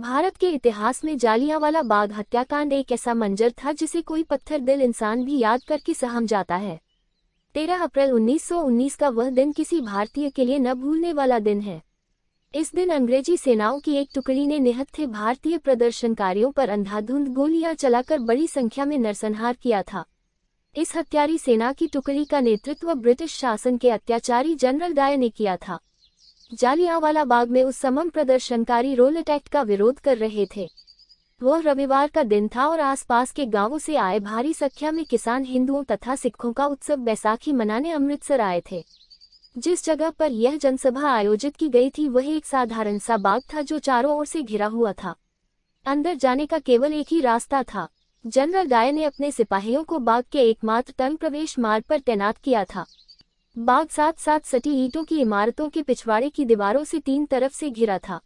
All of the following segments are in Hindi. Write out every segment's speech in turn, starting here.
भारत के इतिहास में जालियांवाला बाग हत्याकांड एक ऐसा मंजर था जिसे कोई पत्थर दिल इंसान भी याद करके सहम जाता है। 13 अप्रैल 1919 का वह दिन किसी भारतीय के लिए न भूलने वाला दिन है। इस दिन अंग्रेजी सेनाओं की एक टुकड़ी ने निहत्थे भारतीय प्रदर्शनकारियों पर अंधाधुंध गोलियां चलाकर बड़ी संख्या में नरसंहार किया था। इस हत्यारी सेना की टुकड़ी का नेतृत्व ब्रिटिश शासन के अत्याचारी जनरल डायर ने किया था। जालियांवाला बाग में उस समय प्रदर्शनकारी रोलेट एक्ट का विरोध कर रहे थे। वह रविवार का दिन था और आसपास के गांवों से आए भारी संख्या में किसान हिंदुओं तथा सिखों का उत्सव बैसाखी मनाने अमृतसर आए थे। जिस जगह पर यह जनसभा आयोजित की गई थी वह एक साधारण सा बाग था जो चारों ओर से घिरा हुआ था। अंदर जाने का केवल एक ही रास्ता था। जनरल डायर ने अपने सिपाहियों को बाग के एकमात्र टंग प्रवेश मार्ग पर तैनात किया था। बाग साथ साथ सटी ईंटों की इमारतों के पिछवाड़े की दीवारों से तीन तरफ से घिरा था।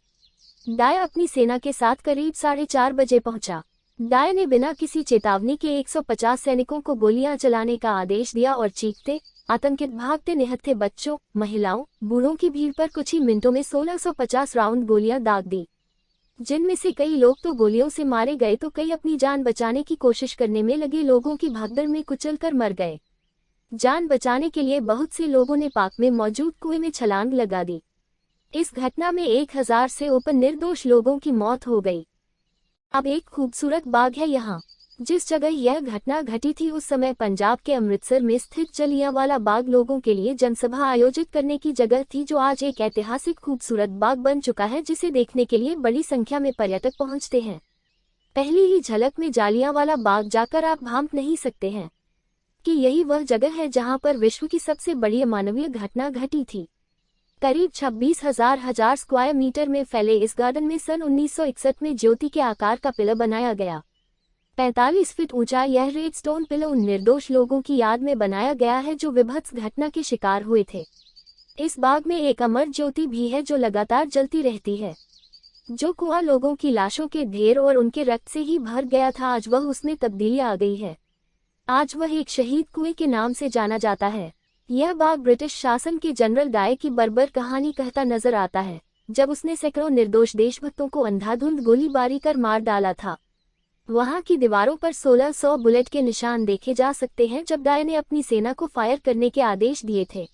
डायर अपनी सेना के साथ करीब 4:30 बजे पहुंचा। डायर ने बिना किसी चेतावनी के 150 सैनिकों को गोलियां चलाने का आदेश दिया और चीखते आतंकित भागते निहत्थे बच्चों, महिलाओं, बूढ़ों की भीड़ पर कुछ ही मिनटों में 1650 राउंड गोलियां दाग दी, जिनमें से कई लोग तो गोलियों से मारे गए तो कई अपनी जान बचाने की कोशिश करने में लगे लोगों की भगदड़ में कुचलकर मर गए। जान बचाने के लिए बहुत से लोगों ने पाक में मौजूद कुएं में छलांग लगा दी। इस घटना में 1000 से ऊपर निर्दोष लोगों की मौत हो गई। अब एक खूबसूरत बाग है यहाँ। जिस जगह यह घटना घटी थी उस समय पंजाब के अमृतसर में स्थित जलियांवाला बाग लोगों के लिए जनसभा आयोजित करने की जगह थी, जो आज एक ऐतिहासिक खूबसूरत बाग बन चुका है जिसे देखने के लिए बड़ी संख्या में पर्यटक पहुंचते हैं। पहली ही झलक में जालियांवाला बाग जाकर आप भांप नहीं सकते हैं कि यही वह जगह है जहां पर विश्व की सबसे बड़ी अमानवीय घटना घटी थी। करीब 26,000 स्क्वायर मीटर में फैले इस गार्डन में सन 1961 में ज्योति के आकार का पिलर बनाया गया। 45 फीट ऊंचा यह रेड स्टोन पिलर उन निर्दोष लोगों की याद में बनाया गया है जो विभत्स घटना के शिकार हुए थे। इस बाग में एक अमर ज्योति भी है जो लगातार जलती रहती है। जो कुआं लोगों की लाशों के ढेर और उनके रक्त से ही भर गया था, आज वह उसमें तब्दीली आ गई है। आज वह एक शहीद कुएं के नाम से जाना जाता है। यह बाग ब्रिटिश शासन के जनरल डायर की बर्बर कहानी कहता नजर आता है, जब उसने सैकड़ों निर्दोष देशभक्तों को अंधाधुंध गोलीबारी कर मार डाला था। वहां की दीवारों पर 1600 बुलेट के निशान देखे जा सकते हैं जब डायर ने अपनी सेना को फायर करने के आदेश दिए थे।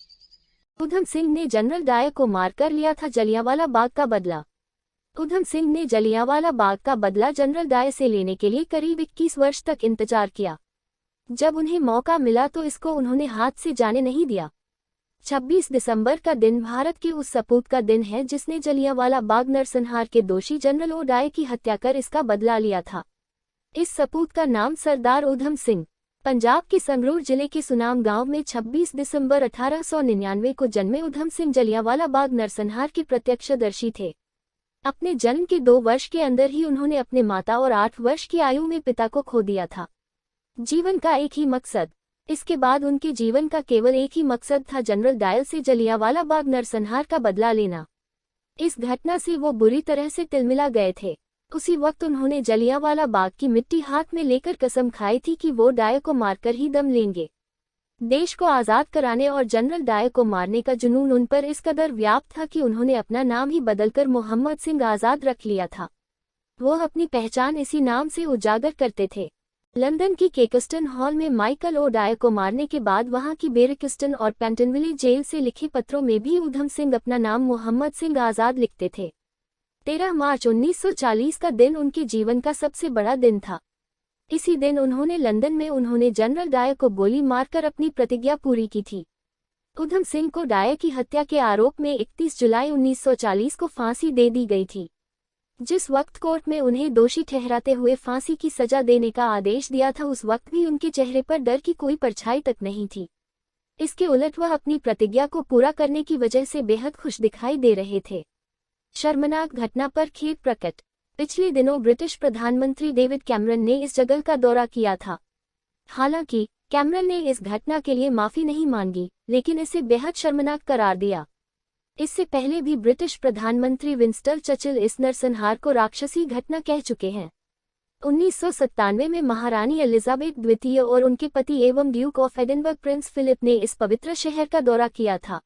उधम सिंह ने जनरल डायर को मारकर लिया था जलियांवाला बाग का बदला। उधम सिंह ने जलियांवाला बाग का बदला जनरल डायर से लेने के लिए करीब 21 वर्ष तक इंतजार किया। जब उन्हें मौका मिला तो इसको उन्होंने हाथ से जाने नहीं दिया। 26 दिसंबर का दिन भारत के उस सपूत का दिन है जिसने जलियांवाला बाग नरसंहार के दोषी जनरल ओ डायर की हत्या कर इसका बदला लिया था। इस सपूत का नाम सरदार उधम सिंह, पंजाब के संगरूर जिले के सुनाम गांव में 26 दिसंबर 1899 को जन्मे उधम सिंह जलियांवाला बाग नरसंहार के प्रत्यक्षदर्शी थे। अपने जन्म के 2 वर्ष के अंदर ही उन्होंने अपने माता और 8 वर्ष की आयु में पिता को खो दिया था। जीवन का एक ही मकसद। इसके बाद उनके जीवन का केवल एक ही मकसद था, जनरल डायर से जलियांवाला बाग नरसंहार का बदला लेना। इस घटना से वो बुरी तरह से तिलमिला गए थे। उसी वक्त उन्होंने जलियांवाला बाग की मिट्टी हाथ में लेकर कसम खाई थी कि वो डायर को मारकर ही दम लेंगे। देश को आज़ाद कराने और जनरल डायर को मारने का जुनून उन पर इस कदर व्याप्त था कि उन्होंने अपना नाम ही बदलकर मोहम्मद सिंह आज़ाद रख लिया था। वो अपनी पहचान इसी नाम से उजागर करते थे। लंदन की केकस्टन हॉल में माइकल ओ डायर को मारने के बाद वहां की बेरिकिस्टन और पेंटनविले जेल से लिखे पत्रों में भी उधम सिंह अपना नाम मोहम्मद सिंह आज़ाद लिखते थे। 13 मार्च 1940 का दिन उनके जीवन का सबसे बड़ा दिन था। इसी दिन उन्होंने लंदन में जनरल डायर को गोली मारकर अपनी प्रतिज्ञा पूरी की थी। उधम सिंह को डायर की हत्या के आरोप में 31 जुलाई 1940 को फांसी दे दी गई थी। जिस वक्त कोर्ट में उन्हें दोषी ठहराते हुए फांसी की सजा देने का आदेश दिया था, उस वक्त भी उनके चेहरे पर डर की कोई परछाई तक नहीं थी। इसके उलट वह अपनी प्रतिज्ञा को पूरा करने की वजह से बेहद खुश दिखाई दे रहे थे। शर्मनाक घटना पर खेद प्रकट। पिछले दिनों ब्रिटिश प्रधानमंत्री डेविड कैमरन ने इस जगह का दौरा किया था। हालांकि कैमरन ने इस घटना के लिए माफी नहीं मांगी, लेकिन इसे बेहद शर्मनाक करार दिया। इससे पहले भी ब्रिटिश प्रधानमंत्री विंस्टन चर्चिल इस नरसंहार को राक्षसी घटना कह चुके हैं। 1997 में महारानी एलिजाबेथ द्वितीय और उनके पति एवं Duke of Edinburgh Prince Philip ने इस पवित्र शहर का दौरा किया था।